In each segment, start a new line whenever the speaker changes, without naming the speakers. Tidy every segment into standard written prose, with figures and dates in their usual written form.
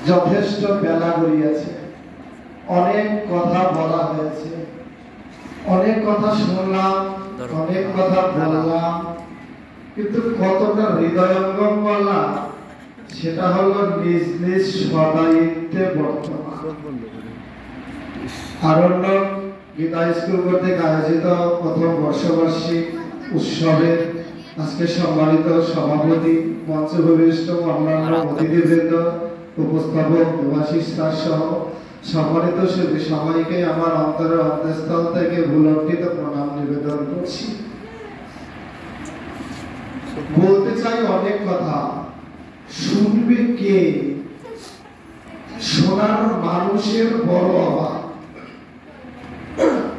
যথেষ্ট বেলা গড়িয়েছে, অনেক কথা বলা হয়েছে, অনেক কথা শুনলাম, অনেক কথা বললাম, কিন্তু কতটা হৃদয়ঙ্গম করলাম সেটা হলো নিজ নিজ সদায়িত্বে বর্তমান। আরণ্যক গীতা স্কুল কর্তৃক আয়োজিত প্রথম বর্ষবার্ষিক উৎসবের আজকে সম্মানিত সভাপতি, মঞ্চে উপবিষ্ট অন্যান্য অতিথিবৃন্দ, উপস্থাপক, দেবাশিস স্যার সহ সম্মানিত সবাইকে আমার অন্তরের অন্তঃস্থল থেকে ভুলণ্ঠিত প্রণাম নিবেদন করছি। বলতে চাই অনেক কথা, শুনবে কে? শোনার মানুষের বড় অভাব।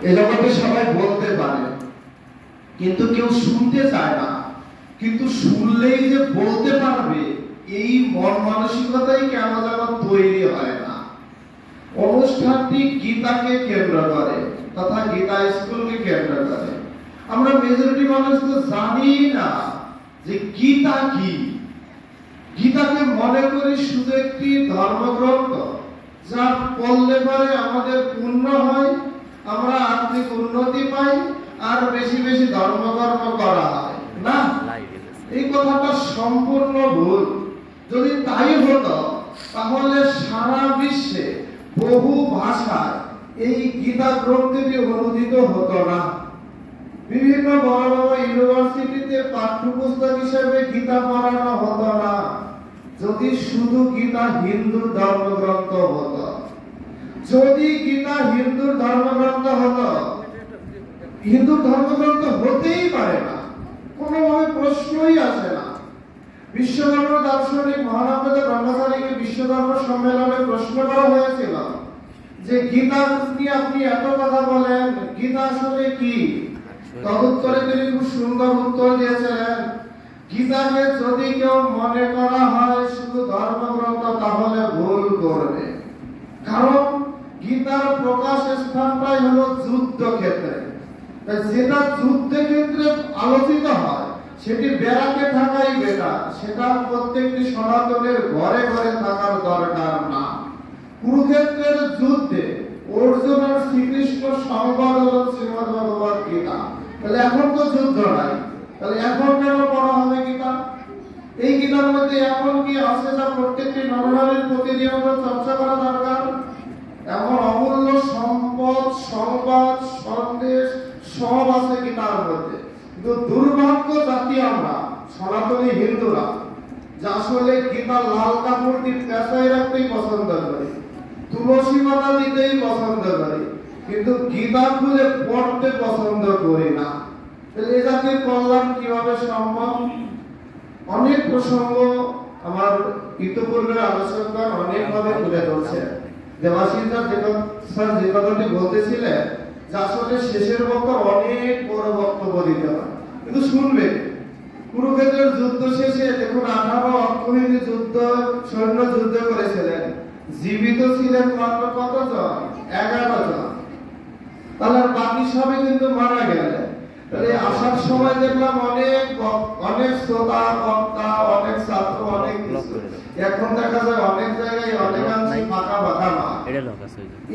এ জগতে সবাই বলতে পারে, কিন্তু কেউ শুনতে চায় না। কিন্তু শুনলেই যে বলতে পারবে এই মন মানসিকতাই কেন যেন তৈরি হয় না। অনুষ্ঠানটি গীতাকে কেন্দ্র করে তথা গীতা স্কুলকে কেন্দ্র করে। আমরা মেজরিটি মানুষ তো জানি না যে গীতা কি। গীতাকে মনে করি শুধু একটি ধর্মগ্রন্থ, যা পড়লে পরে আমাদের পুণ্য হয়, আমরা আত্মিক উন্নতি পাই, আর বেশি বেশি ধর্মকর্ম করা হয় না। এই কথাটা সম্পূর্ণ ভুল। যদি তাই হতো তাহলে সারা বিশ্বে বহু ভাষায় এই গীতা গ্রন্থটি অনুদিত হতো না। বিভিন্ন বড় বড় ইউনিভার্সিটিতে পাঠ্যপুস্তক হিসেবে গীতা পড়ানো হতো না যদি শুধু গীতা হিন্দু ধর্মগ্রন্থ হতো। যদি গীতা হিন্দু ধর্মগ্রন্থ হতো, হিন্দু ধর্মগ্রন্থ হতেই পারে না, কোনোভাবে প্রশ্নই আসে না। বিশ্বধর্ম দার্শনিক মহানামদেব ব্রহ্মচারীকে বিশ্বধর্ম সম্মেলনে প্রশ্ন করা হয়েছিল যে গীতা নিয়ে আপনি এত কথা বলেন, গীতা আসলে কি? তদুত্তরে তিনি খুব সুন্দর উত্তর দিয়েছিলেন, গীতাকে যদি কেউ মনে করা হয় শুধু ধর্মগ্রন্থ তাহলে ভুল করবে। কারণ গীতার প্রকাশ স্থানটাই হলো যুদ্ধক্ষেত্রে। যেটা যুদ্ধক্ষেত্রে আলোচিত হয় সেটি ব্যারাকে থাকাই বেটার, সেটা প্রত্যেকটি সনাতনের ঘরে ঘরে থাকার দরকার না। কুরুক্ষেত্রের যুদ্ধে অর্জুন আর শ্রীকৃষ্ণ সংবাদ হলো শ্রীমদ্ ভগবৎ গীতা। তাহলে এখন তো যুদ্ধ নাই, তাহলে এখন কেন পড়া হবে গীতা? এই গীতার মধ্যে এমন কি আছে যা প্রত্যেকটি নরনারীর প্রতিনিয়ত চর্চা করা দরকার? এমন অমূল্য সম্পদ, সংবাদ, সন্দেশ সব আছে গীতার মধ্যে। কিন্তু দুর্ভাগ্য জাতি আমরা সনাতনী হিন্দুরা, যা আসলে গীতা লাল কাপড় দিয়ে পেঁচাই রাখতেই পছন্দ করি, তুলসী মালা দিতেই পছন্দ করি, কিন্তু গীতা খুলে পড়তে পছন্দ করি না। তাহলে এ জাতির কল্যাণ কিভাবে সম্ভব? অনেক প্রসঙ্গ আমার ইতিপূর্বের আলোচকগণ অনেকভাবে তুলে ধরছে। দেবাশিস স্যার যে কথাটি বলতেছিলেন যে আসলে শেষের বক্তা অনেক বড় বক্তব্য দিতে হয়, কিন্তু শুনবে। কুরুক্ষেত্রের যুদ্ধ শেষে দেখুন 18 অক্ষৌহিণী যুদ্ধ সৈন্য যুদ্ধ করেছিলেন, জীবিত ছিলেন মাত্র কতজন? 11 জন। তাহলে বাকি সবাই কিন্তু মারা গেলেন। তাহলে আসার সময় দেখলাম অনেক শ্রোতা, বক্তা, অনেক ছাত্র, অনেক কিছু। এখন দেখা যায় অনেক জায়গায় অনেকাংশে ফাঁকা ফাঁকা না।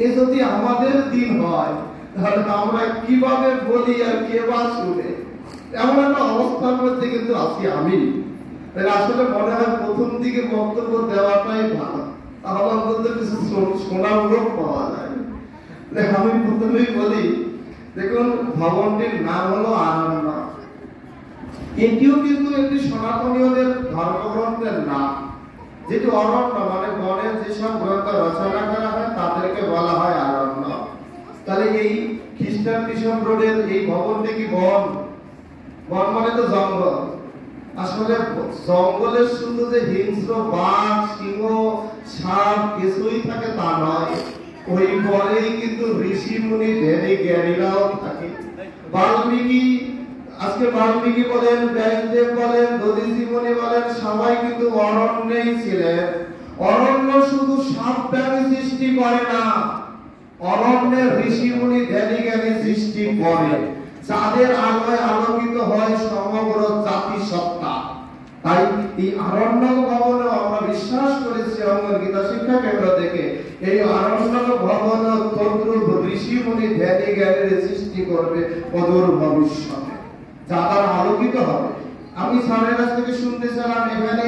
এ যদি আমাদের দিন হয় তাহলে আমরা কিভাবে বলি আর কে বা শুনে? এমন একটা অবস্থার মধ্যে কিন্তু আছি আমি। তাহলে আসলে মনে হয় প্রথম দিকে বক্তব্য দেওয়াটাই ভালো, তাহলে অন্তত কিছু শোনার লোক পাওয়া যায়। আমি প্রথমেই বলি, দেখুন ভবনটির নাম হলো আরণ্য। এটিও কিন্তু একটি সনাতনীয়দের ধর্মগ্রন্থের নাম, যেটি অরণ্য মানে বনের যেসব গ্রন্থ রচনা করা হয় তাদেরকে বলা হয় আরণ্য। তাহলে এই খ্রিস্টান মিশন রোডের এই ভবনটি কি বন? বন মানে তো জঙ্গল। আসলে জঙ্গলের শুধু যে হিংস্র বাঘ, সিংহ, সাপ কিছুই থাকে তা নয়, ওই বনেই কিন্তু ঋষি মুনি ধ্যানী জ্ঞানীরাও থাকে। বাল্মীকি বলেন, ব্যাসদেব বলেন, দধিচি মুনি বলেন, সবাই কিন্তু অরণ্যেই ছিলেন। অরণ্য শুধু সাপ প্রাণী সৃষ্টি করে না, অরণ্যের ঋষি মুনি ধ্যানী জ্ঞানী সৃষ্টি করে, যাদের আলোয় আলোকিত হয় সমগ্র জাতি সত্তা। তাই এই আরণ্যক ভবনে আমরা বিশ্বাস করেছি অঙ্গন গীতা শিক্ষা শিক্ষা কেন্দ্র থেকে এই আরণ্যক ভবন তদ্রূপ ঋষি মুনি ধ্যানী জ্ঞানের সৃষ্টি করবে অদূর ভবিষ্যতে, যা তারা আলোকিত হবে। আমি স্যারের কাছ থেকে শুনতেছিলাম এখানে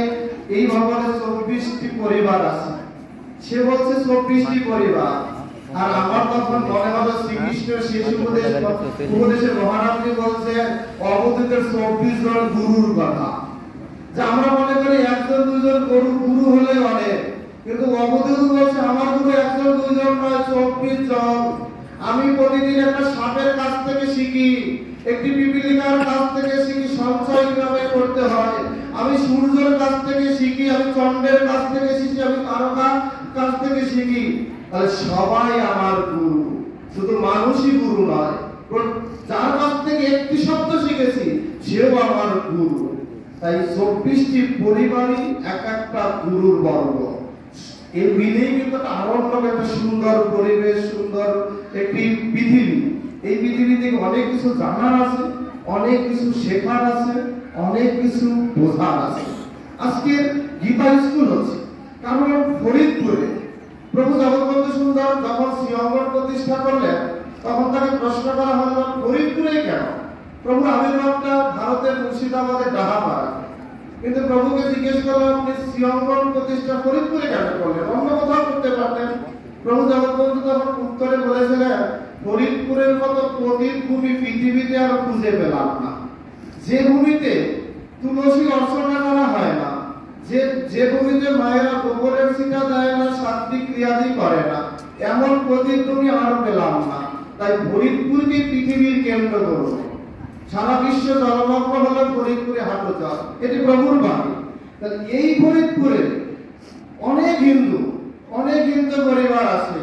এই ভবনে 24টি পরিবার আছে। সে বলছে 24টি পরিবার, আর আমার তখন মনে হলো শ্রীকৃষ্ণ শেষ উপদেশে মহারাজজি বলছে অবধূত 24 জন গুরুর কথা। যে আমরা মনে করি একজন দুজন গুরু হলে অনেক, কিন্তু অবধূত বলছে আমার গুরু একজন দুজন নয়, 24 জন। আমি প্রতিদিন একটা সাপের কাছ থেকে শিখি, একটি পিপীলিকার কাছ থেকে শিখি সঞ্চয় কিভাবে করতে হয়, আমি সূর্যের কাছ থেকে শিখি, আমি চন্দ্রের কাছ থেকে শিখি, আমি তারকার কাছ থেকে শিখি। তাহলে সবাই আমার গুরু, শুধু মানুষই গুরু নয়, যার কাছ থেকে একটি শব্দ শিখেছি সেও আমার গুরু। তাই 24টি পরিবারই এক একটা গুরুর বর্গ। এই মিলেই কিন্তু আরণ্যক একটা সুন্দর পরিবেশ, সুন্দর একটি পৃথিবী। এই পৃথিবীতে অনেক কিছু জানার আছে, অনেক কিছু শেখার আছে, অনেক কিছু বোঝার আছে। আজকে গীতা স্কুল হচ্ছে, কারণ ফরিদপুরে প্রভু জগৎবন্ধু সুন্দর যখন শ্রীঅঙ্গন প্রতিষ্ঠা করলেন তখন তাকে প্রশ্ন করা হলো ফরিদপুরে কেন? প্রভু আবির্ভাবটা ভারতের মুর্শিদাবাদের ডাহাপাড়া, কিন্তু প্রভুকে জিজ্ঞেস করলো আপনি শ্রীঅঙ্গন প্রতিষ্ঠা ফরিদপুরে কেন করলেন, অন্য কোথাও করতে পারতেন। প্রভু জগৎবন্ধু তখন উত্তরে বলেছিলেন ফরিদপুরের মতো পতিত ভূমি পৃথিবীতে আর খুঁজে পেলাম না। যে ভূমিতে তুলসী অর্চনা করা হয় না, যে ভূমিতে মায়েরা গোবরের ছিটা দেয় না, সাত্বিক ক্রিয়াদি করে না, এমন পতিত ভূমি আর পেলাম না। তাই ফরিদপুরকে পৃথিবীর কেন্দ্র করব। সারা বিশ্ব জলমগ্ন হলো ফরিদপুরে হাঁটু চল, এটি প্রভুর বাণী। তাহলে এই ফরিদপুরে অনেক হিন্দু পরিবার আছে,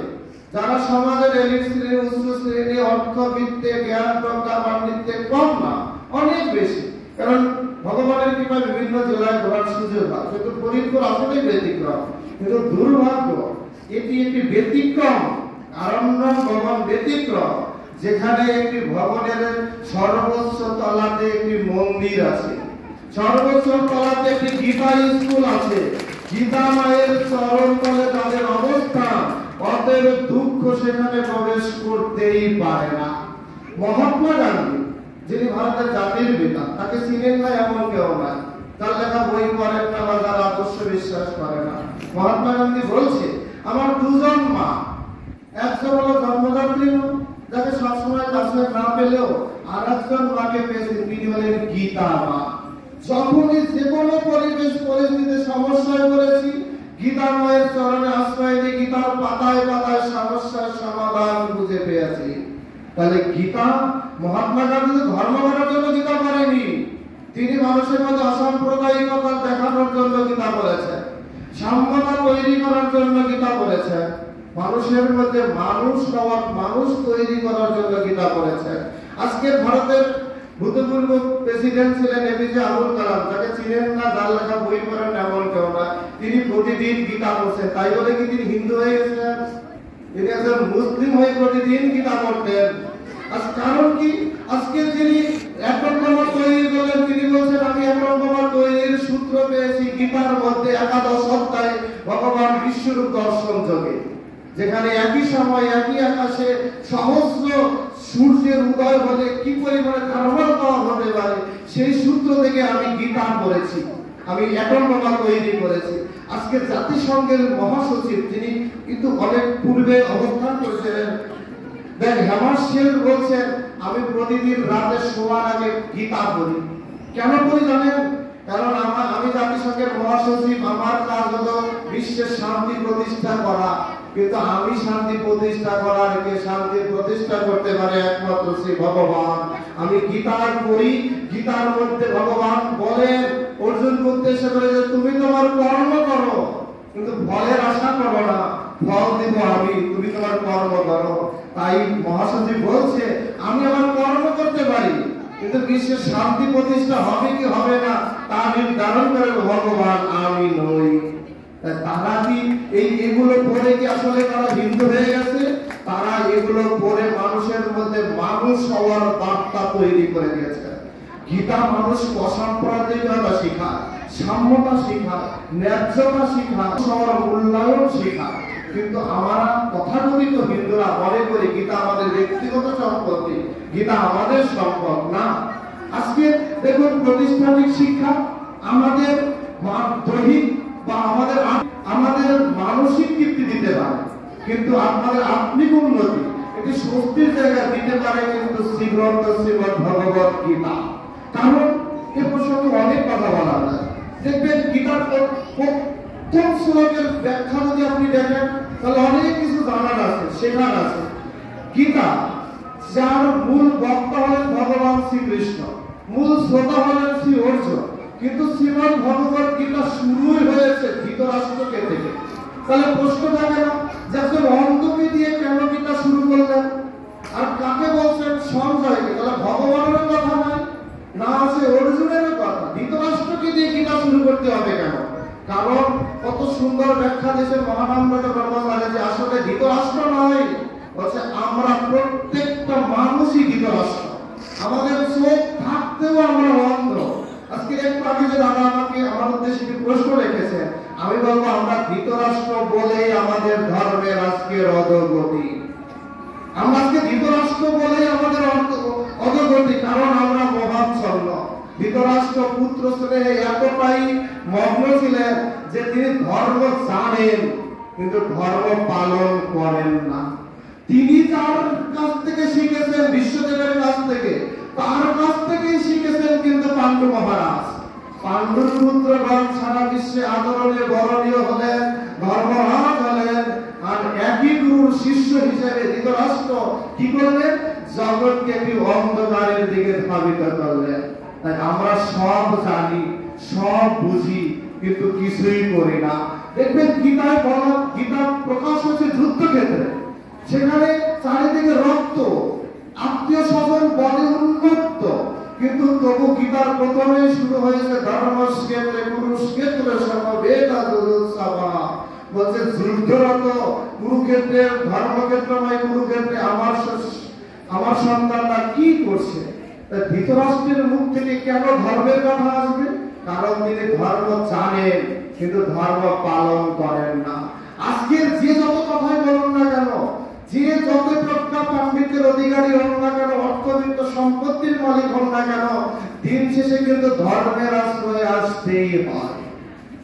যারা সমাজের এলিট শ্রেণী, উচ্চ শ্রেণী, অর্থবিত্তে, জ্ঞান প্রজ্ঞা পাণ্ডিত্যে কম না, অনেক বেশি। কারণ ভগবানের কৃপায় বিভিন্ন জেলায় ঘোরার সুযোগ হয়, কিন্তু ফরিদপুর আসলেই ব্যতিক্রম। কিন্তু দুর্ভাগ্য, এটি একটি ব্যতিক্রম, আরণ্যক ভবন ব্যতিক্রম, যেখানে একটি ভবনের সর্বোচ্চ তলাতে একটি মন্দির আছে, সর্বোচ্চ তলাতে একটি গীতা স্কুল আছে, গীতা মায়ের চরণ তলে তাদের অবস্থান, অতএব দুঃখ সেখানে প্রবেশ করতেই পারে না। মহাত্মা গান্ধী, যিনি ভারতের জাতির পিতা, তাকে চিনেন না এমন কেউ নাই, তার লেখা বই পড়েন না বা তার আদর্শ বিশ্বাস করে না। মহাত্মা গান্ধী বলছে আমার দুজন মা, একজন হলো জন্মদাত্রী মা, যাকে সবসময় কাছে না পেলেও আর একজন মাকে পেয়েছেন, তিনি হলেন গীতা মা। যখনই যে কোনো পরিবেশ পরিস্থিতিতে সমস্যায় পড়েছি, গীতা মায়ের চরণে আশ্রয় দিয়ে গীতার পাতায় পাতায় সমস্যার সমাধান খুঁজে পেয়েছি। তাহলে গীতা, মহাত্মা গান্ধী ধর্ম করার জন্য গীতা করেনি, তিনি মানুষের মধ্যে অসাম্প্রদায়িকতা দেখানোর জন্য গীতা বলেছেন, সাম্যতা তৈরি করার জন্য গীতা বলেছেন, মানুষের মধ্যে মানুষ তৈরি করার জন্য গীতা বলেছেন। আজকের ভারতের ভূতপূর্ব প্রেসিডেন্ট ছিলেন এপিজে আব্দুল কালাম, যাকে চিনেন না, যার লেখা বই পড়েন এমন কেউ না, তিনি প্রতিদিন গীতা পড়ছেন। তাই বলে কি তিনি হিন্দু হয়ে গেছেন? তিনি একজন মুসলিম হয়ে প্রতিদিন গীতা পড়তেন। কারণ কি, আজকে যিনি এটম বোমা তৈরি করলেন, তিনি বলছেন আমি এটম বোমা তৈরির সূত্র পেয়েছি গীতার মধ্যে একাদশ অধ্যায়ে ভগবান বিশ্বরূপ দর্শন যোগে, যেখানে একই সময় একই আকাশে সহস্র সূর্যের উদয় হলে কি পরিমাণে কার্বন পাওয়া হতে পারে, সেই সূত্র থেকে আমি গীতা পড়েছি, আমি এটম বোমা তৈরি করেছি। আজকে জাতিসংঘের মহাসচিব, তিনি কিন্তু অনেক পূর্বে অবস্থান করেছিলেন, দেখ হেমাশিল বলছেন আমি প্রতিদিন রাতে শোয়ার আগে গীতা পড়ি। কেন পড়ি জানেন? কারণ আমি জাতিসংঘের মহাসচিব, আমার কাজ হলো বিশ্বের শান্তি প্রতিষ্ঠা করা, কিন্তু আমি শান্তি প্রতিষ্ঠা করার কে শান্তি প্রতিষ্ঠা করতে পারে একমাত্র শ্রী ভগবান। আমি গীতার পড়ি, গীতার মধ্যে ভগবান বলেন অর্জুনকে উদ্দেশ্য করে যে তুমি তোমার কর্ম করো, কিন্তু ফলের আশা করো না, ফল দেব আমি, তুমি তোমার কর্ম করো। তাই মহাসচিব বলছে আমি আমার কর্ম করতে পারি, কিন্তু বিশ্বের শান্তি প্রতিষ্ঠা হবে কি হবে না তা নির্ধারণ করে ভগবান, আমি নই। তারা কি এগুলো পড়ে কি আসলে তারা হিন্দু হয়ে গেছে? তারা এগুলো পড়ে মানুষের মধ্যে মানুষ হওয়ার বার্তা তৈরি করে দিয়েছে। গীতা মানুষ অসাম্প্রদায়িকতা শেখায়, সাম্যতা শেখায়, ন্যায্যতা শেখায়, সবার মূল্যায়ন শেখায়। কিন্তু আমরা তথাকথিত হিন্দুরা মনে করি গীতা আমাদের ব্যক্তিগত সম্পত্তি, গীতা আমাদের সম্পদ না। আজকে দেখুন প্রতিষ্ঠানিক শিক্ষা আমাদের দৈহিক বা আমাদের মানসিক তৃপ্তি দিতে পারে, কিন্তু আপনাদের আত্মিক উন্নতি এটি স্বস্তির জায়গা দিতে পারে কিন্তু শ্রীগ্রন্থ শ্রীমদ্ ভগবত গীতা। কারণ এ প্রসঙ্গে অনেক কথা বলা যায়। দেখবেন গীতার প্রথম শ্লোকের ব্যাখ্যা যদি আপনি দেখেন তাহলে অনেক কিছু জানার আছে, শেখার আছে। গীতা যার মূল বক্তা হলেন ভগবান শ্রীকৃষ্ণ, মূল শ্রোতা হলেন শ্রী অর্জুন, কিন্তু শ্রীমদ্ ভগবত গীতা শুরুই হয়েছে ধৃতরাষ্ট্রকে থেকে। তাহলে প্রশ্ন থাকে না যে একজন অন্ধকে দিয়ে কেন গীতা শুরু করলেন? আর কাকে বলছেন? সঞ্জয়কে। তাহলে ভগবানের কথা নাই, না আছে অর্জুনের কথা, ধৃতরাষ্ট্রকে দিয়ে গীতা শুরু করতে হবে কেন? কারণ কত সুন্দর ব্যাখ্যা দিয়েছেন মহানন্দ ব্রহ্মচারী যে আসলে ধৃতরাষ্ট্র নয়, বলছে আমরা প্রত্যেকটা মানুষই ধৃতরাষ্ট্র। আমাদের চোখ থাকতেও আমরা অন্ধ। আজকে একটু আগে যে দাদা আমাকে আমার উদ্দেশ্যে একটি প্রশ্ন রেখেছে, আমি বলবো আমরা ধৃতরাষ্ট্র বলেই আমাদের ধর্মের আজকের অধোগতি। আমরা আজকে ধৃতরাষ্ট্র বলেই আমাদের অধোগতি, কারণ আমরা মহাচ্ছন্ন। ধৃতরাষ্ট্র পুত্র স্নেহে এতটাই মগ্ন ছিলেন যে তিনি ধর্ম জানেন কিন্তু ধর্ম পালন করেন না। তিনি যার কাছ থেকে শিখেছেন, বিশ্বদেবের কাছ থেকে, তার কাছ থেকেই শিখেছেন কিন্তু পাণ্ডু মহারাজ। পাণ্ডুর পুত্রগণ সারা বিশ্বে আদরণীয় বরণীয় হলেন, ধর্মরাজ হলেন, আর একই গুরুর শিষ্য হিসেবে ধৃতরাষ্ট্র কি করলেন? জগৎকে একটি অন্ধকারের দিকে ধাবিত করলেন। তাই আমরা সব জানি, সব বুঝি, কিন্তু কিছুই করি না। দেখবেন গীতায় বলা, গীতা প্রকাশ হচ্ছে যুদ্ধক্ষেত্রে, সেখানে চারিদিকে রক্ত, আত্মীয় স্বজন বলে উন্মুক্ত, কিন্তু তবু গীতার প্রথমে শুরু হয়েছে ধর্মক্ষেত্রে কুরুক্ষেত্রে সমবেতা যুদ্ধসভা। বলছে যুদ্ধরত কুরুক্ষেত্রে, ধর্মক্ষেত্রময় কুরুক্ষেত্রে আমার সন্তানরা কি করছে? ধৃতরাষ্ট্রের মুখ থেকে কেন ধর্মের কথা আসবে? কারণ তিনি ধর্ম জানেন কিন্তু ধর্ম পালন করেন না। আজকের যে যত কথাই বলুন না কেন, যে যত প্রজ্ঞা পাণ্ডিত্যের অধিকারী হন না কেন, অর্থবিত্ত সম্পত্তির মালিক হন না কেন, দিন শেষে কিন্তু ধর্মের আশ্রয়ে আসতেই হয়।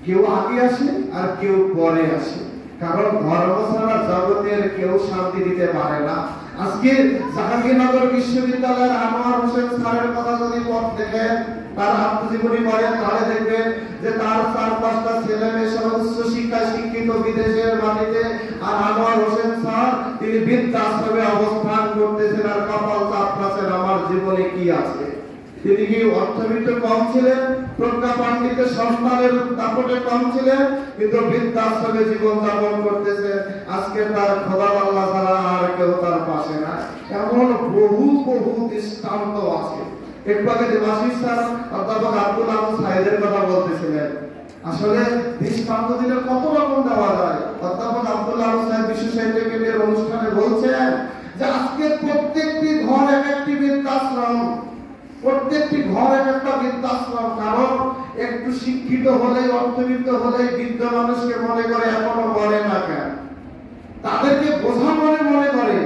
কেউ আগে আসে আর কেউ পরে আসে, কারণ ধর্ম ছাড়া জগতের কেউ শান্তি দিতে পারে না। আজকে জাহাঙ্গীরনগর বিশ্ববিদ্যালয়ের আনোয়ার হোসেন স্যারের কথা যদি পড় দেখেন, তার আত্মজীবনী পড়েন, তাহলে দেখবেন যে তার 4-5টা ছেলে মেয়ে সহ উচ্চ শিক্ষায় শিক্ষিত বিদেশের মাটিতে, আর আনোয়ার হোসেন স্যার তিনি বৃদ্ধাশ্রমে অবস্থান করতেছেন আর কপাল চাপড়াছেন আমার জীবনে কি আছে। তিনি কি অর্থবিত্ত কম ছিলেন, প্রজ্ঞা পাণ্ডিত্যের সন্তানের দাপটে কম ছিলেন, কিন্তু বৃদ্ধাশ্রমে জীবন যাপন করতেছেন। আজকে তার খোদা আল্লাহ ছাড়া আর কেউ তার পাশে না। এমন বহু বহু দৃষ্টান্ত আছে। একটু আগে দেবাশিস স্যার অধ্যাপক আব্দুল আলম সাহেদের কথা বলতেছিলেন। আসলে দৃষ্টান্ত দিলে কত রকম দেওয়া যায়। অধ্যাপক আব্দুল আলম সাহেব বিশ্ব সাহিত্য কেন্দ্রের অনুষ্ঠানে বলছেন যে আজকে প্রত্যেকটি ঘর এক একটি বৃদ্ধাশ্রম, প্রত্যেকটি ঘর এক একটা বৃদ্ধাশ্রম। কারণ একটু শিক্ষিত হলে, অর্থবিত্ত হলে বৃদ্ধ মানুষকে মনে করে এখনো মরে না কেন, তাদেরকে বোঝা মনে করে।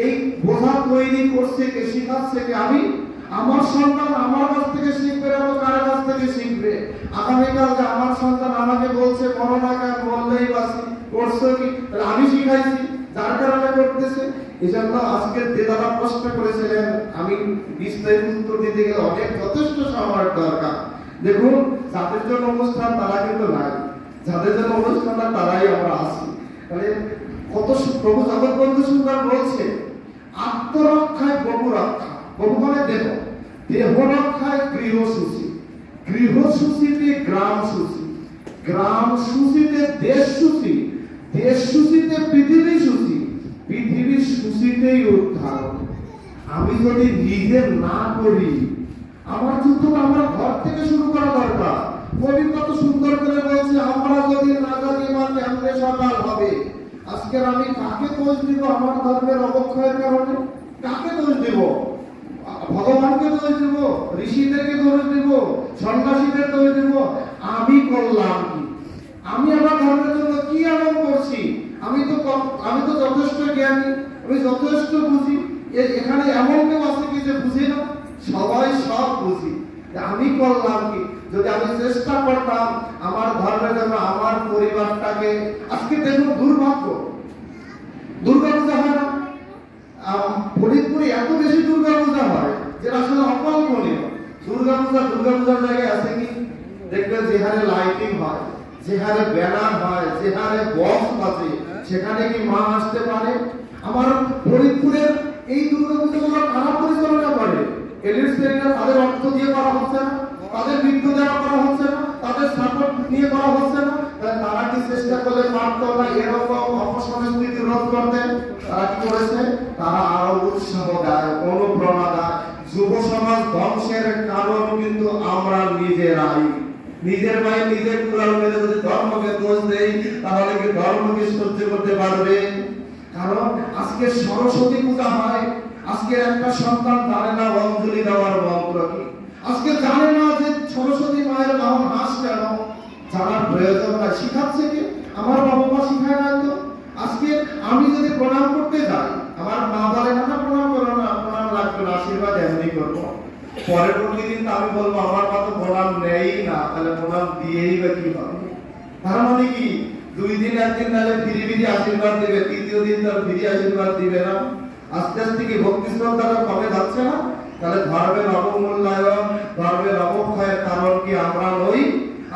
এই বোঝা তৈরি করছে কে, শিখাচ্ছে কে? আমি। আমার সন্তান আমার কাছ থেকে শিখবে না তো কার কাছ থেকে শিখবে? আগামীকাল যে আমার সন্তান আমাকে বলছে মরো না কেন, মরলেই বাঁচি, করছো কি? তাহলে আমি শিখাইছি, যার কারণে করতেছে। এই জন্য আজকে দাদা প্রশ্ন করেছিলেন, আমি বিস্তারিত উত্তর দিতে গেলে অনেক যথেষ্ট সময় দরকার। দেখুন, যাদের জন্য অনুষ্ঠান তারা কিন্তু নাই, যাদের জন্য অনুষ্ঠান তারাই আমরা আছি। তাহলে কত প্রভু জগৎবন্ধু সুন্দর বলছে, আত্মরক্ষায় বহু রক্ষা। বহু মানে দেহ, দেহ রক্ষায় গৃহ শুচি, গৃহ শুচিতে গ্রাম শুচি, গ্রাম শুচিতে দেশ শুচি, দেশ শুচিতে পৃথিবী শুচি, পৃথিবীর শুচিতেই উদ্ধার। আমি যদি নিজে না করি, আমার যুদ্ধটা আমার ঘর থেকে শুরু করা দরকার। কবি কত সুন্দর করে বলছে, আমরা যদি না জানি মা কেমনে সকাল হবে। আজকের আমি কাকে দোষ দিব আমার ধর্মের অবক্ষয়ের কারণে? কাকে দোষ দিব? ভগবানকে দোষ দিব? ঋষিদেরকে দোষ দিব? সন্ন্যাসীদের দোষ দিব? আমি করলাম কি, আমি আমার ধর্মের জন্য কি এমন করছি, আমি তো যথেষ্ট জ্ঞানী, আমি যথেষ্ট বুঝি। এখানে এমন কেউ আছে কি যে বুঝি না? সবাই সব বুঝি। আমি করলাম কি? যদি আমি চেষ্টা করতাম আমার ধর্মের জন্য আমার পরিবারটাকে, আজকে দেখুন দুর্ভাগ্য, দুর্গা পূজা হয় না, ফরিদপুরে এত বেশি দুর্গা পূজা হয় যেটা আসলে অকল্পনীয়। দুর্গা পূজার জায়গায় আছে কি? দেখবেন যে হারে লাইটিং হয়, যে হারে ব্যানার হয়, যে হারে বক্স বাজে, সেখানে কি মা আসতে পারে? আমার ফরিদপুরের এই দুর্গা পূজাগুলো কারা পরিচালনা করে? এলিট শ্রেণীরা, তাদের অর্থ দিয়ে করা হচ্ছে না, তাদের বৃত্তি দেওয়া করা হচ্ছে না, তাদের সাপোর্ট নিয়ে করা হচ্ছে না। তারা কি চেষ্টা করলে পারত না এরকম অপসংস্কৃতি রোধ করতে? তারা কি করেছে? তারা আরো উৎসাহ দেয়, অনুপ্রেরণা দেয়। যুব সমাজ ধ্বংসের কারণ কিন্তু আমরা নিজেরাই। নিজের ভাই নিজের কুড়াল মেরে যদি ধর্মকে দোষ দেই, তাহলে কি ধর্মকে সহ্য করতে পারবে? কারণ আজকে সরস্বতী পূজা হয়, আজকে একটা সন্তান জানে না অঞ্জলি দেওয়ার মন্ত্র কি, আজকে জানে না যে সরস্বতী মায়ের নাম হাস কেন, জানার প্রয়োজন নাই। শিখাচ্ছে কি? আমার বাবা মা শিখায় না তো। আজকে আমি যদি প্রণাম করতে যাই, আমার মা বলে না প্রণাম করো না, প্রণাম লাগবে না, আশীর্বাদ এমনি করবো। পরের প্রতিদিন আমি বলবো আমার মা তো প্রণাম নেই না, তাহলে প্রণাম দিয়েই বা কি হবে? তার মানে কি 2 দিন 1 দিন তাহলে ফিরি আশীর্বাদ দিবে, তৃতীয় দিন তার ফিরি আশীর্বাদ দিবে না। আস্তে আস্তে কি ভক্তি শ্রদ্ধাটা কমে যাচ্ছে না? তাহলে ধর্মের অবমূল্যায়ন, ধর্মের অবক্ষয়ের কারণ কি আমরা নই?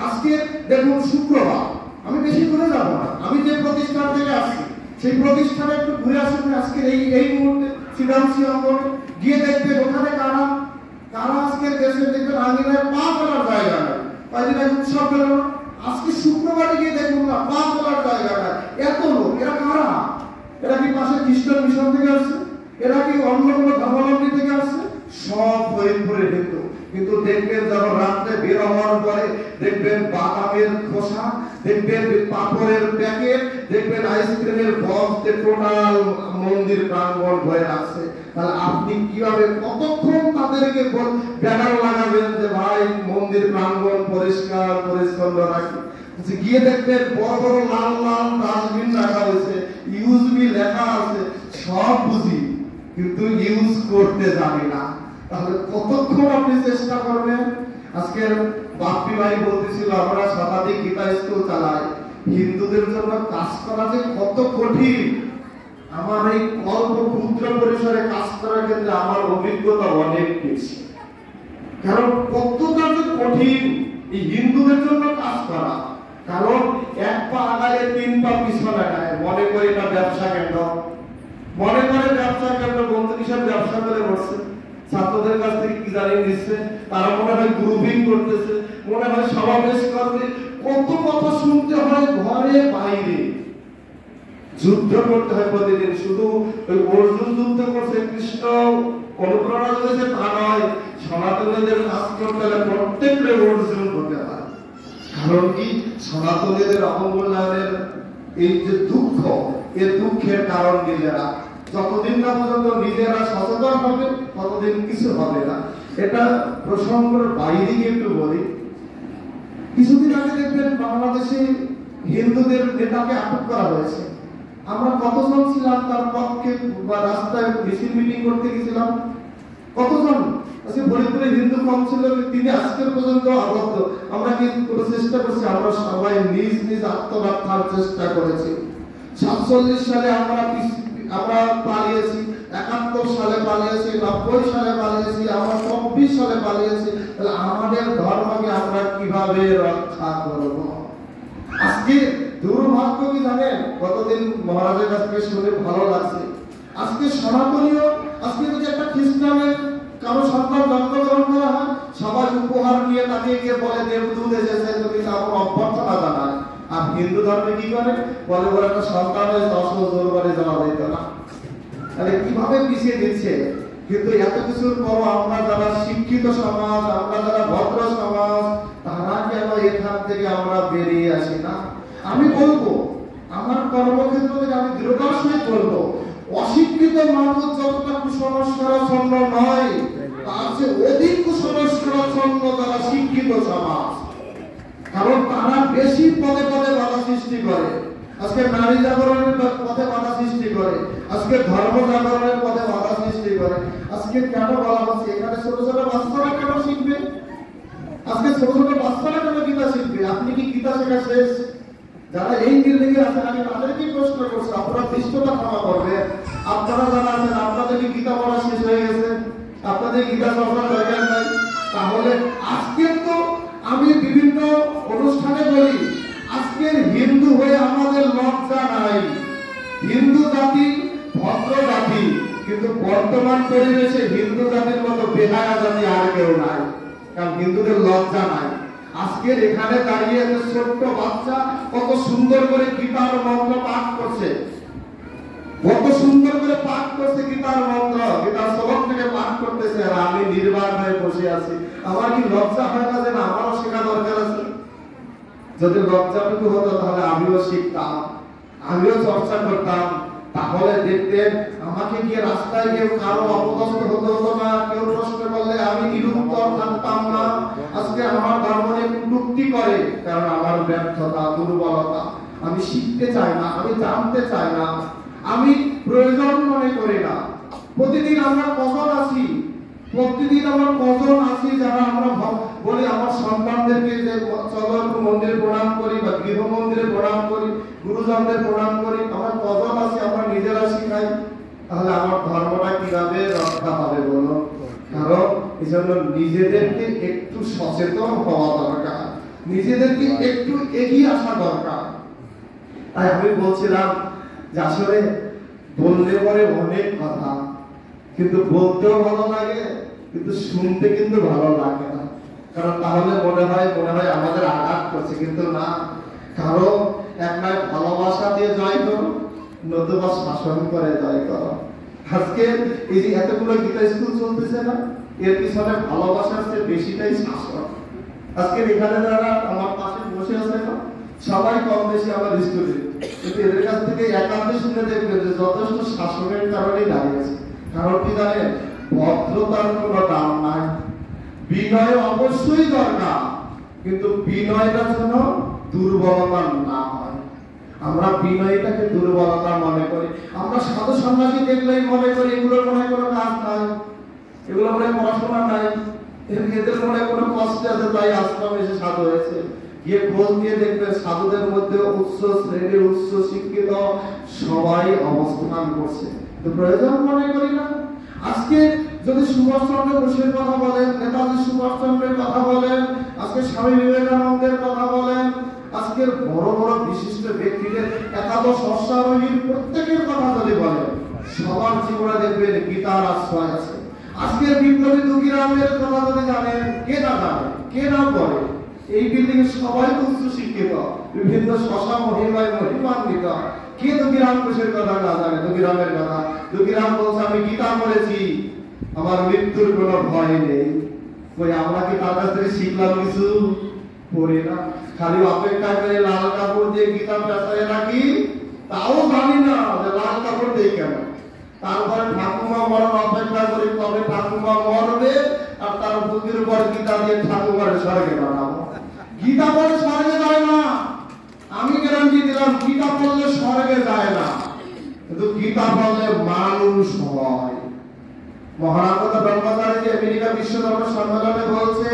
আজকে দেখুন শুক্রবার, আমি বেশি ঘুরে যাব না, আমি যে প্রতিষ্ঠান থেকে আসছি সেই প্রতিষ্ঠানে একটু ঘুরে আসুন আজকে এই মুহূর্তে ফিনান্সি অঙ্গন গিয়ে দেখবেন ওখানে কারা আজকে দেশে দেখবেন আঙিনায় পা ফেলার জায়গা নেই। কয়েকদিন আগে উৎসব গেল না, আজকে শুক্রবারে গিয়ে দেখুন না পা ফেলার জায়গা নেই। এত লোক, এরা কারা? এরা কি পাশে খ্রিস্টান মিশন থেকে আসছে? এরা কি অন্য কোনো ধর্মাবলম্বী থেকে আসছে? সব ফরিদপুরে হিন্দু। কিন্তু দেখবেন যখন রাত্রে বের হওয়ার পরে দেখবেন বাদামের খোসা, দেখবেন পাপড়ের প্যাকেট, দেখবেন আইসক্রিমের বক্স, টোটাল মন্দির প্রাঙ্গণ ভরে রাখছে। তাহলে আপনি কিভাবে কতক্ষণ তাদেরকে ব্যানার লাগাবেন যে ভাই মন্দির প্রাঙ্গণ পরিষ্কার পরিচ্ছন্ন রাখি? গিয়ে দেখবেন বড় বড় লাল লাল ডাস্টবিন রাখা হয়েছে, ইউজ মি লেখা আছে, সব বুঝি কিন্তু ইউজ করতে জানি না। তাহলে কতক্ষণ আপনি চেষ্টা করবেন? আজকে বাপ্পি ভাই বলতেছিল আমরা শতাধিক গীতা স্কুল চালাই, হিন্দুদের জন্য কাজ করা যে কত কঠিন। আমার এই অল্প ক্ষুদ্র পরিসরে কাজ করার ক্ষেত্রে আমার অভিজ্ঞতা অনেক বেশি। কারণ কতটা যে কঠিন এই হিন্দুদের জন্য কাজ করা। কারণ 1 পা আগালে 3 পা পিছনে আগায়। মনে করে এটা ব্যবসা কেন্দ্র, মনে করে ব্যবসা কেন্দ্র, বন্ধু কিসব ব্যবসা করে বসছে, ছাত্রদের কাছ থেকে কি জানিয়ে দিচ্ছে, তারা মনে হয় গ্রুপিং করতেছে, মনে হয় সমাবেশ করবে। কত কথা শুনতে হয় ঘরে বাইরে। যুদ্ধ করতে হয় প্রতিদিন। শুধু ওই অর্জুন যুদ্ধ করছে, কৃষ্ণ অনুপ্রেরণা দিয়েছে তা নয়। সনাতনীদের কাজ করতে হলে প্রত্যেকটা অর্জুন হতে হয়। কারণ কি? সনাতনীদের অবমূল্যায়নের এই যে দুঃখ, এই দুঃখের কারণ নিজেরা। যতদিন না পর্যন্ত নিজেরা সচেতন হবে ততদিন কিছু হবে না। এটা প্রসঙ্গের বাইরে গিয়ে একটু বলি। কিছুদিন আগে দেখবেন বাংলাদেশে হিন্দুদের নেতাকে আটক করা হয়েছে। আমরা কতজন ছিলাম তার পক্ষে বা রাস্তায় মিটিং করতে গেছিলাম? কতজন? আজকে ফরিদপুরে হিন্দু কম ছিল, তিনি আজকের পর্যন্ত আবদ্ধ। আমরা কি কোনো চেষ্টা করছি? আমরা সবাই নিজ নিজ আত্মরক্ষার চেষ্টা করেছি। 47 সালে আমরা পালিয়েছি, 71 সালে পালিয়েছি, 90 সালে পালিয়েছি, আমরা 24 সালে পালিয়েছি। তাহলে আমাদের ধর্মকে আমরা কিভাবে রক্ষা করব? আজকে দুর্ভাগ্য কি জানেন? কতদিন মহারাজের কাছ থেকে শুনে ভালো লাগছে। আজকে সনাতনীয়, আজকে যদি একটা খ্রিস্টানের কারো সন্তান জন্মগ্রহণ করা হয়, সবাই উপহার নিয়ে তাকে গিয়ে বলে দেবদূত এসেছে, যদি আমার অভ্যর্থনা জানায়। আর হিন্দু ধর্মে কি করে? বলে বলে একটা সন্তানের 10 জোর করে যাওয়া যেত না। তাহলে কিভাবে পিছিয়ে দিচ্ছে? কিন্তু এত কিছুর পর আমরা যারা শিক্ষিত সমাজ, আমরা যারা ভদ্র সমাজ, তারা কেন এখান থেকে আমরা বেরিয়ে আসি না? আমি বলবো, আমার কর্মক্ষেত্র থেকে আমি দৃঢ়তার সহিত বলবো, অশিক্ষিত মানুষ যতটা কুসংস্কারাচ্ছন্ন নয়, তার চেয়ে অধিক কুসংস্কারাচ্ছন্ন যারা শিক্ষিত সমাজ। কারণ তারা বেশি পদে পদে বাধা সৃষ্টি করে। আজকে নারী জাগরণের পথে বাধা সৃষ্টি করে, আজকে ধর্ম জাগরণের পথে বাধা সৃষ্টি করে। আজকে কেন বলা হচ্ছে এখানে ছোট ছোট বাচ্চারা কেন শিখবে? আজকে ছোট ছোট বাচ্চারা কেন গীতা শিখবে? আপনি কি গীতা শেখা শেষ? যারা এই বিল্ডিং এ আছেন আমি তাদেরকে প্রশ্ন করছি, আপনারা দৃষ্টতা ক্ষমা করবেন। আপনারা যারা আছেন আপনাদের কি গীতা পড়া শেষ হয়ে গেছে? আপনাদের গীতা চর্চার দরকার নাই? তাহলে আজকে তো আমি বিভিন্ন অনুষ্ঠানে বলি, আজকের হিন্দু হয়ে আমাদের লজ্জা নাই। হিন্দু জাতি ভদ্র জাতি, কিন্তু বর্তমান পরিবেশে হিন্দু জাতির মতো বেহায়া জাতি আর কেউ নাই, কারণ হিন্দুদের লজ্জা নাই। আজকের এখানে দাঁড়িয়ে একটা ছোট্ট বাচ্চা কত সুন্দর করে গীতার মন্ত্র পাঠ করছে, কত সুন্দর করে পাঠ করছে গীতার মন্ত্র, গীতার শ্লোক থেকে পাঠ করতেছে, আর আমি নির্বাক হয়ে বসে আছি। আমার কি লজ্জা হয় না যে না আমারও শেখা দরকার আছে? যদি লজ্জাটুকু হতো তাহলে আমিও শিখতাম, আমিও চর্চা করতাম। তাহলে দেখতেন আমাকে গিয়ে রাস্তায় কেউ কারো অপদস্থ হতে হতো না, কেউ প্রশ্ন করলে আমি নিরুত্তর থাকতাম না। আজকে আমার ধর্ম নিয়ে কটূক্তি করে, কারণ আমার ব্যর্থতা, দুর্বলতা। আমি শিখতে চাই না, আমি জানতে চাই না, আমি প্রয়োজন মনে করি না। প্রতিদিন আমরা কজন আছি, প্রতিদিন আমরা কজন আছি যারা আমরা বলি আমার সন্তানদেরকে যে চলো একটু মন্দিরে প্রণাম করি বা গৃহ মন্দিরে প্রণাম করি, গুরুজনদের প্রণাম করি, আমরা কজন আছি আমরা নিজেরা শিখাই? তাহলে আমার ধর্মটা কিভাবে রক্ষা পাবে বলো? কারণ এই জন্য নিজেদেরকে একটু সচেতন হওয়া দরকার, নিজেদেরকে একটু এগিয়ে আসা দরকার। তাই আমি বলছিলাম যে আসলে বললে পরে অনেক কথা, কিন্তু বলতেও ভালো লাগে, কিন্তু শুনতে কিন্তু ভালো লাগে না। কারণ তাহলে মনে হয় আমাদের আঘাত করছে, কিন্তু না। কারণ এক নয় ভালোবাসা দিয়ে জয় করো, নতুবা শাসন করে জয় করো। আজকে এই যে এতগুলো গীতা স্কুল চলতেছে না, এর পিছনে ভালোবাসার চেয়ে বেশিটাই শাসন। আজকে এখানে যারা আমার পাশে বসে আছে না, সবাই কম বেশি আমার স্টুডেন্ট, কিন্তু এদের কাছ থেকে একান্তে শুনে দেখবেন যে যথেষ্ট শাসনের কারণেই দাঁড়িয়েছে। কারণ কি জানেন, ভদ্রতার কোনো দাম নাই, বিনয় অবশ্যই দরকার, কিন্তু বিনয়টা যেন দুর্বলতা না হয়। আমরা বিনয়টাকে দুর্বলতা মনে করি। আমরা সাধু সন্ন্যাসী দেখলেই মনে করি এগুলোর মনে কোনো কাজ নাই, এগুলো মনে পড়াশোনা নাই, এদের মনে কোনো কষ্ট আছে তাই আশ্রম এসে সাধু হয়েছে। গিয়ে খোঁজ দিয়ে দেখবেন সাধুদের মধ্যে উচ্চ শ্রেণীর উচ্চ শিক্ষিত সবাই অবস্থান করছে। তো প্রয়োজন মনে করি না। আজকে যদি সুভাষচন্দ্র বোসের কথা বলেন, নেতাজি সুভাষচন্দ্রের কথা বলেন, আজকে স্বামী বিবেকানন্দের কথা বলেন, আজকের বড় বড় বিশিষ্ট ব্যক্তিদের একাদশ অশ্বারোহীর প্রত্যেকের কথা যদি বলেন, সবার জীবনে দেখবেন গীতার আশ্রয় আছে। আজকের বিপ্লবী দুঃখীরামের কথা যদি জানেন, কে না জানে, কে না পড়ে? এই বিল্ডিং এর সবাই উচ্চ শিক্ষিত, বিভিন্ন শশা মহিমায় মহিমান্বিত। কে দুঃখীরাম ঘোষের কথা না জানে? দুঃখীরামের কথা। দুঃখীরাম বলছে আমি গীতা পড়েছি, আমার মৃত্যুর কোনো ভয় নেই। কই আমরা কি তার কাছ থেকে শিখলাম কিছু? পড়ি না, খালি অপেক্ষা করে লাল কাপড় দিয়ে গীতা পেঁচায় রাখি, তাও জানি না যে লাল কাপড় দিয়ে কেন। তারপরে ঠাকুমা মরণ অপেক্ষা করি, কবে ঠাকুমা মরবে, আর তার বুকের উপর গীতা দিয়ে ঠাকুমার স্বর্গে বানাবো। গীতা পড়ে স্বর্গে যায় না, আমি গ্যারান্টি দিলাম, গীতা পড়লে স্বর্গে যায় না, কিন্তু গীতা পড়লে মানুষ হয়। মহানাগত ব্রহ্মচারী যে আমেরিকা বিশ্ব ধর্ম সম্মেলনে বলছে,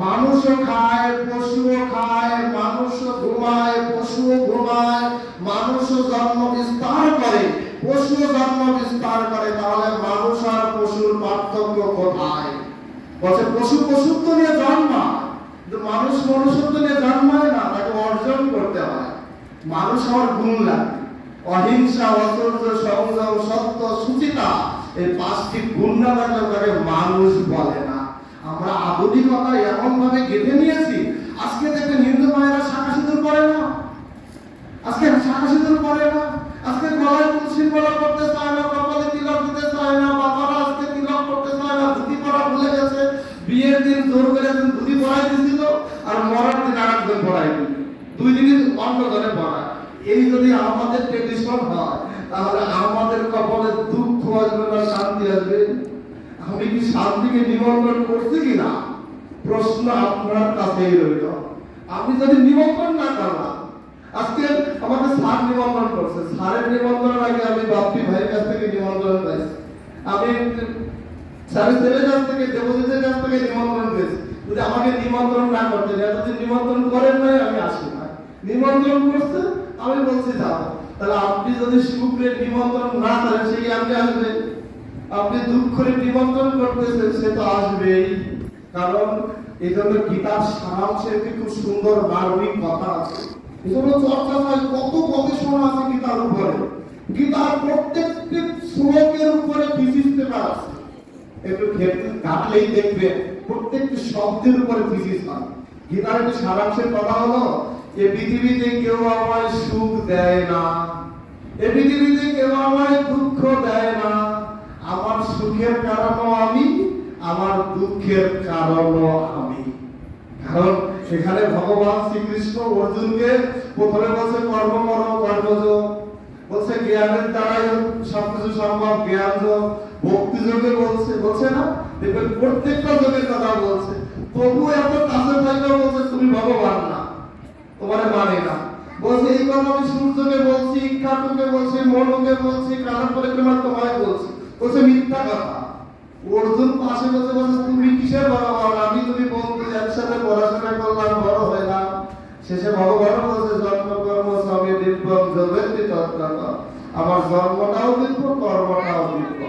মানুষও খায়, পশুও খায়, মানুষও ঘুমায়, পশুও ঘুমায়, মানুষও জন্ম বিস্তার করে, পশুও জন্ম বিস্তার করে। তাহলে মানুষ আর পশুর পার্থক্য কোথায়? বলছে পশু পশুত্ব নিয়ে জন্মায়, কিন্তু মানুষ মনুষ্যত্ব নিয়ে জন্মায় না, তাকে অর্জন করতে হয়। মানুষ হওয়ার গুণ লাগে, অহিংসা, অচর্য, সংযম, সত্য, সুচিতা, এই 5টি গুণ না থাকলে তাকে মানুষ বলে না। আমরা আধুনিকতা এমন ভাবে গেঁথে নিয়েছি, আজকে দেখবেন হিন্দু মায়েরা শাঁখা সিঁদুর পরে না, আজকে শাঁখা সিঁদুর পরে না, আজকে গলায় তুলসী মালা করতে চায় না, কপালে তিলক দিতে চায় না, বাবারা আজকে তিলক করতে চায় না, ধুতি পরা ভুলে গেছে। বিয়ের দিন জোর করে ধুতি পরাই দিয়েছিল, আর মরার দিন আরেকজন পরাই দিল, 2 দিনই অন্য জনে পড়া। এই যদি আমাদের ট্রেডিশন হয়, তাহলে আমাদের কপালে দুঃখ আসবে না শান্তি আসবে? আমি কি শান্তিকে নিমন্ত্রণ করছি কিনা? প্রশ্ন আপনার কাছেই রইল, আপনি যদি নিমন্ত্রণ না করলাম, আজকে আমাকে স্যার নিমন্ত্রণ করছে, স্যারের নিমন্ত্রণের আগে আমি বাপ্পি ভাইয়ের কাছ থেকে নিমন্ত্রণ পাইছি, আমি স্যারের ছেলের কাছ থেকে, দেবজিতের কাছ থেকে নিমন্ত্রণ পেয়েছি। যদি আমাকে নিমন্ত্রণ না করতেন, এতদিন নিমন্ত্রণ করেন নাই, আমি আসি না, নিমন্ত্রণ করছে আমি বলছি যাবো। তাহলে আপনি যদি শিবুকে নিমন্ত্রণ না করেন, সে আপনি আসবেন? আপনি দুঃখ করে নিমন্ত্রণ করতেছেন, সে তো আসবেই। কারণ এই জন্য গীতার সারাংশে একটি খুব সুন্দর মার্মিক কথা আছে, এই জন্য চর্চা হয়, কত গবেষণা আছে গীতার উপরে। গীতার প্রত্যেকটি শ্লোকের উপরে থিসিস পেপার আছে, একটু ঘাটলেই দেখবেন প্রত্যেকটি শব্দের উপরে থিসিস হয়। গীতার একটি সারাংশের কথা হলো, এ পৃথিবীতে কেউ আমায় সুখ দেয় না, এ পৃথিবীতে কেউ আমায় দুঃখ দেয় না, আমার সুখের কারণও আমি, আমার দুঃখের কারণও আমি। কারণ সেখানে ভগবান শ্রীকৃষ্ণ অর্জুনকে প্রথমে বলছে কর্ম করো, কর্মযোগ বলছে, জ্ঞানের দ্বারাই সবকিছু সম্ভব, জ্ঞান যোগ, ভক্তি যোগে বলছে, বলছে না? দেখবেন প্রত্যেকটা যোগের কথা বলছে, তবু এত কাছে থাকলে বলছে তুমি ভগবান না, তোমার মানে না। বলছে এই কথা আমি সূর্যকে বলছি, ইক্ষাটুকে বলছি, মনুকে বলছি, কারণ পরিক্রমা তোমায় বলছি, বলছে মিথ্যা কথা। অর্জুন পাশে বসে বলছে তুমি কিসের ভগবান, আমি তুমি বন্ধু, একসাথে পড়াশোনা করলাম, বড় হইলাম। শেষে ভগবান বলছে জন্ম কর্ম সবই দিব্যম জগতি তত্ত্ব, আমার জন্মটাও দিব্য, কর্মটাও দিব্য।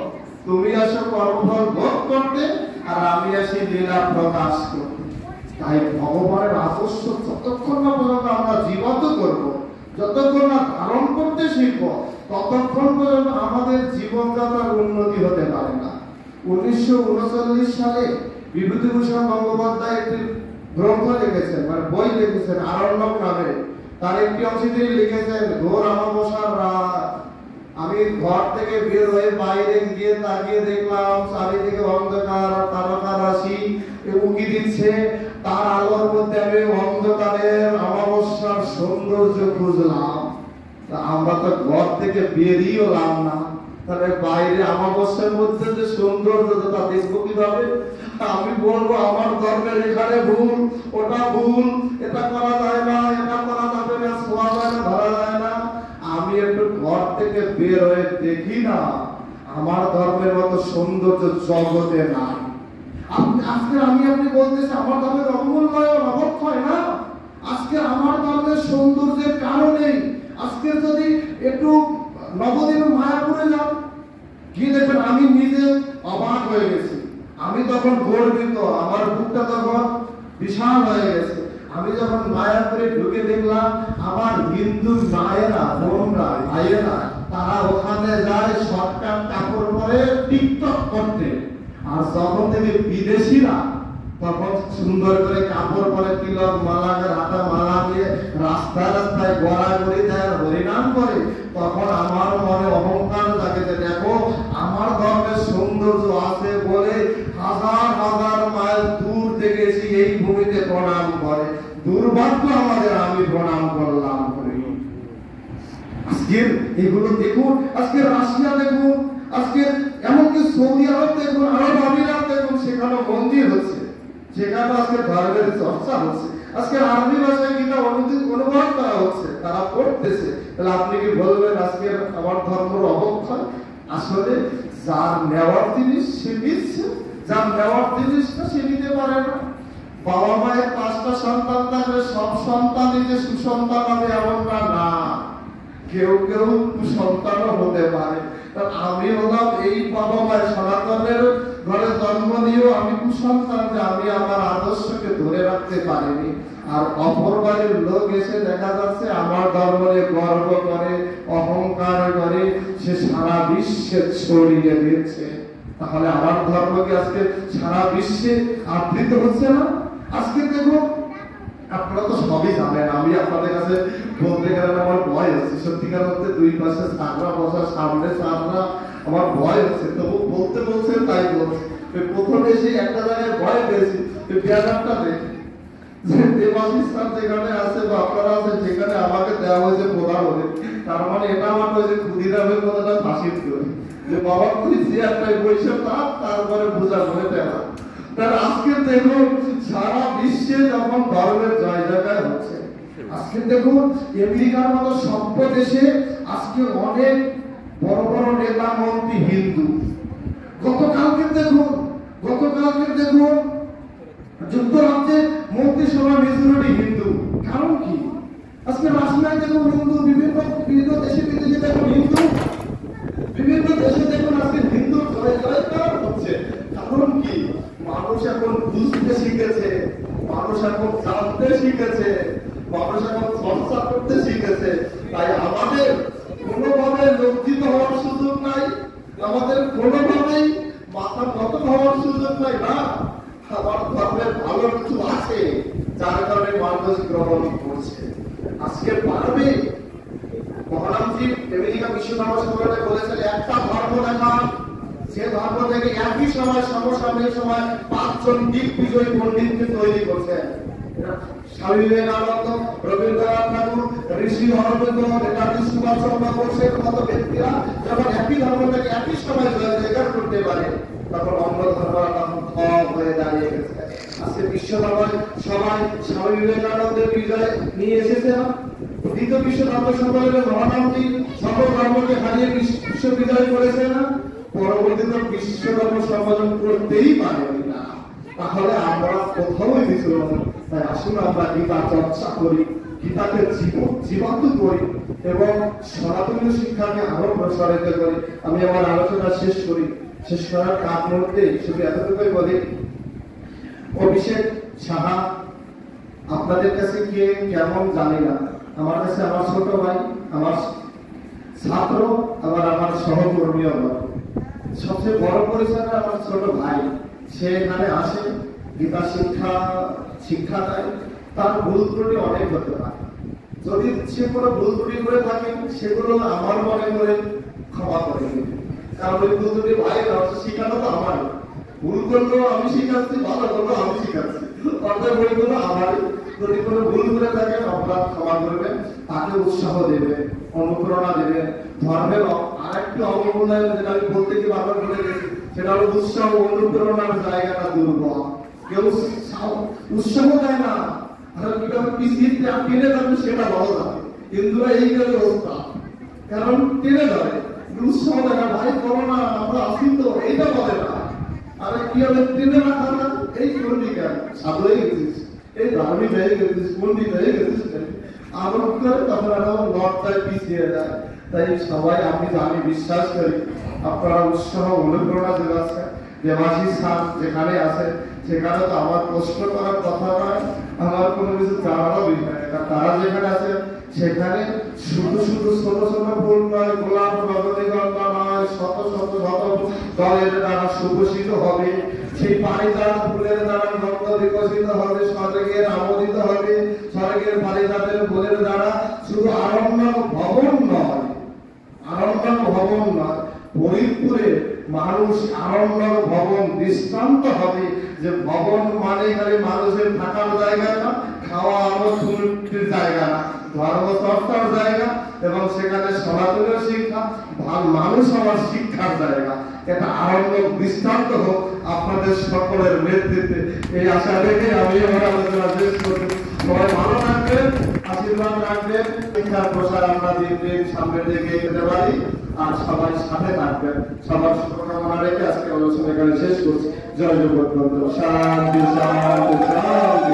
তুমি আসো কর্মফল ভোগ করতে, আর আমি আসি লীলা প্রকাশ করতে। তাই ভগবানের আদর্শ যতক্ষণ না পর্যন্ত আমরা জীবন্ত করব, যতক্ষণ না ধারণ করতে শিখব, ততক্ষণ পর্যন্ত আমাদের জীবনযাত্রার উন্নতি হতে পারে না। 1939 সালে বিভূতিভূষণ গঙ্গোপাধ্যায় একটি গ্রন্থ লিখেছেন, মানে বই লিখেছেন আরণ্যক নামে। তার একটি অংশে তিনি লিখেছেন, ঘোর অমাবস্যার রাত, আমি ঘর থেকে বের হয়ে বাইরে গিয়ে তাকিয়ে দেখলাম চারিদিকে অন্ধকার, তারকা রাশি উঁকি দিচ্ছে, তার আলোর মধ্যে আমি অন্ধকারের অমাবস্যার সৌন্দর্য খুঁজলাম। আমরা তো ঘর থেকে বেরিয়ে এলাম না, তাহলে বাইরে অমাবস্যার মধ্যে যে সৌন্দর্য তা দেখবো কিভাবে? আমি বলবো আমার ধর্মের এখানে ভুল, ওটা ভুল, এটা করা যায় না, এটা করা যাবে না, শোয়া যায় না, ধরা যায় না। আমি একটু ঘর থেকে বের হয়ে দেখি না, আমার ধর্মের মতো সৌন্দর্য জগতে নাই। আজকে আপনি বলতেছি আমার ধর্মের অমূল্যায়ন, অবক্ষয় না। আজকে আমার ধর্মের সৌন্দর্যের কারণে আজকে যদি একটু নবদ্বীপ মায়াপুরে যান, গিয়ে দেখবেন আমি নিজে অবাক হয়ে গেছি। আমি তখন গর্বিত, আমার বুকটা তখন বিশাল হয়ে গেছে। আমি যখন মায়াপুরে ঢুকে দেখলাম আমার হিন্দু মায়েরা, বোনরা, ভাইয়েরা, তারা ওখানে যায় শর্টকাট কাপড় পরে টিকটক করতে। আর যখন থেকে বিদেশিরা তখন সুন্দর করে কাপড় পরে, তিলক মালা, হাতে মালা দিয়ে রাস্তায় রাস্তায় গড়াগড়ি দেয়, হরিনাম করে, তখন আমার মনে অহংকার জাগে যে দেখো আমার ধর্মের সৌন্দর্য আছে বলে হাজার হাজার মাইল দূর থেকে এসে এই ভূমিতে প্রণাম করে। দুর্ভাগ্য আমাদের, আমি প্রণাম করলাম করি। আজকে এগুলো দেখুন, আজকে রাশিয়া দেখুন, আজকে এমনকি সৌদি আরব দেখুন, আরব আমিরাত দেখুন, সেখানে মন্দির হচ্ছে, সেখানে আজকে ধর্মের চর্চা হচ্ছে, আজকে আরবি ভাষায় গীতা অনুবাদ করা হচ্ছে, তারা পড়তেছে। তাহলে আপনি কি বলবেন আজকে আমার ধর্মের অবক্ষয়? আসলে যার নেওয়ার জিনিস সে দিচ্ছে, যার নেওয়ার জিনিসটা সে নিতে পারে না। বাবা মায়ের 5টা সন্তান থাকলে সব সন্তানই যে সুসন্তান হবে এমনটা না, কেউ কেউ কুসন্তানও হতে পারে। আমি হলাম এই বাবা মায়ের সনাতনের ঘরে জন্ম নিয়েও আমি কুসন্তান, যে আমি আমার আদর্শকে ধরে রাখতে পারিনি। আর অপর বাড়ির লোক এসে দেখা যাচ্ছে আমার ধর্ম নিয়ে গর্ব করে, অহংকার করে, সে সারা বিশ্বে ছড়িয়ে দিচ্ছে। তাহলে আমার ধর্মকে আজকে সারা বিশ্বে আবৃত হচ্ছে না। আজকে দেখুন, আপনারা তো সবই জানেন, আমি আপনাদের কাছে বলতে গেলে আমার ভয় হচ্ছে, সত্যিকার মধ্যে দুই পাশে সাররা বসা, সামনে সাররা, আমার ভয় হচ্ছে, তবু বলতে বলছেন তাই বলছে। প্রথমে সেই একটা জায়গায় ভয় পেয়েছি, ব্যানারটা দেখে যে দেবাশিস স্যার যেখানে আছে বা আপনারা আছেন সেখানে আমাকে দেওয়া হয়েছে প্রধান হলে, তার মানে এটা আমার হয়েছে ক্ষুদিরামের কথাটা ফাঁসির করে, যে বাবা তুই যে একটাই বৈশাখ তারপরে বোঝা করে দেওয়া। তার আজকে দেখুন সারা বিশ্বে যখন ধর্মের জয় জয়কার হচ্ছে, আজকে দেখুন আমেরিকার মতো সভ্য দেশে আজকে অনেক বড় বড় নেতা মন্ত্রী হিন্দু। গতকালকে দেখুন যুক্তরাজ্যে মন্ত্রিসভা মেজরিটি হিন্দু। কারণ কি? আজকে রাশিয়ায় দেখুন হিন্দু, বিভিন্ন দেশে বিদেশে দেখুন হিন্দু, বিভিন্ন দেশে দেখুন আজকে হিন্দু জয় জয়কার হচ্ছে। কারণ কি? মানুষ এখন বুঝতে শিখেছে, মানুষ এখন জানতে শিখেছে, মানুষ এখন চর্চা করতে শিখেছে। তাই আমাদের কোনোভাবে লজ্জিত হওয়ার সুযোগ নাই, আমাদের কোনোভাবেই মাথা নত হওয়ার সুযোগ নাই। না, আমার ধর্মের ভালো কিছু আছে যার কারণে মানুষ গ্রহণ করছে। আজকে পারবে মহারামজি আমেরিকা বিশ্ব ধর্ম সম্মেলনে বলেছেন, একটা ধর্ম দেখা যে ধর্ম থেকে একই সময় সমসাময়িক সময় 5 জন দিগ্বিজয়ী পণ্ডিতকে তৈরি করছেন। স্বামী বিবেকানন্দ, রবীন্দ্রনাথ ঠাকুর, ঋষি অরবিন্দ, নেতাজি সুভাষচন্দ্র বোসের মতো ব্যক্তিরা যখন একই ধর্ম থেকে একই সময় জয় জয়কার করতে পারে, তখন অন্য ধর্মরা তখন থম হয়ে দাঁড়িয়ে গেছে। আজকে বিশ্ব ধর্মের সবাই স্বামী বিবেকানন্দের বিজয় নিয়ে এসেছে না? দ্বিতীয় বিশ্ব ধর্ম সম্মেলনে মহানামজি সকল ধর্মকে হারিয়ে বিশ্ব বিজয় করেছে না? পরবর্তীতে বিশ্ব ধর্ম সম্মেলন করতেই পারেনি না। তাহলে আমরা কোথাও কিছু নয়। তাই আসুন আমরা গীতা চর্চা করি, গীতাকে জীবন্ত করি এবং সনাতনী শিক্ষাকে আরো প্রসারিত করি। আমি আমার আলোচনা শেষ করার কাজ মুহূর্তে শুধু এতটুকুই বলি, অভিষেক সাহা আপনাদের কাছে কে কেমন জানি না, আমার কাছে আমার ছোট ভাই, আমার ছাত্র, আবার আমার সহকর্মীও বলে। সবচেয়ে বড় পরিচয়টা আমার ছোট ভাই। সে এখানে আসে, গীতা শিক্ষা দেয়। তার ভুল ত্রুটি অনেক হতে পারে, যদি সে কোনো ভুল ত্রুটি করে থাকে সেগুলো আমার মনে করে ক্ষমা করে দিবে। কারণ ওই ভুল ত্রুটি ভাই শিখানো তো আমার, ভুল করলেও আমি শিখাচ্ছি, ভালো করলেও আমি শিখাচ্ছি, অর্থাৎ বইগুলো আমারই। যদি কোনো ভুল করে থাকে অপরাধ ক্ষমা করবেন, তাকে উৎসাহ দেবে, অনুপ্রেরণা দেবে। ধর্মের আরেকটি অবমূল্যায়ন যেটা আমি বলতে গিয়ে বারবার বলে গেছি, সেটা হলো উৎসাহ অনুপ্রেরণার জায়গাটা দুর্বল। কেউ উৎসাহ দেয় না, আর কিভাবে পিছিয়ে টেনে যাবে সেটা বলা যাবে, কিন্তু এই গেলে অবস্থা, কারণ টেনে ধরে, উৎসাহ দেয় না, ভাই করো না, আমরা আসি তো, এইটা বলে না। আরে কি হবে টেনে রাখা না, এই করবি কেন, সাধু হয়ে গেছিস, এই ধার্মিক হয়ে গেছিস, পণ্ডিত হয়ে গেছিস, আমার করে তখন আমার লড়টাই পিছিয়ে যায়। তাই সবাই আমি জানি, বিশ্বাস করি আপনারা উৎসাহ অনুপ্রেরণা যোগাচ্ছেন। দেবাশী স্থান যেখানে আছে সেখানে তো আমার প্রশ্ন করার কথা নয়, আমার কোনো কিছু জানারও বিষয় না। তারা যেখানে আছে সেখানে শুধু ছোট ছোট ফুল নয়, গোলাপ রজনীগন্ধা নয়, শত দলের দ্বারা সুপোষিত হবে। সেই পারিজাত ফুলের দ্বারা গন্ধ বিকশিত হবে, স্বর্গের আমোদিত হবে। স্বর্গের পারিজাতের ফুলের দ্বারা শুধু আরণ্যক ভবন নয়, ফরিদপুরে মানুষ আরণ্যক ভবন দৃষ্টান্ত হবে, যে ভবন মানে খালি মানুষের থাকার জায়গা না, খাওয়া আলোচনার জায়গা না, ধর্ম চর্চার জায়গা, এবং সেখানে সনাতনী শিক্ষা, মানুষ আমার শিক্ষার জায়গা। এটা আরণ্যক দৃষ্টান্ত হোক আপনাদের সকলের নেতৃত্বে, এই আশা রেখে আমি আমার আলোচনা শেষ করি। সবাই ভালো থাকবেন, আশীর্বাদ রাখবেন, শিক্ষার প্রসার আমরা দিন সামনের দিকে এগোতে পারি, আর সবাই সাথে থাকবেন। সবার শুভকামনা রেখে আজকে আলোচনা এখানে শেষ করছি। জয় জগৎ, শান্তি শান্তি শান্তি।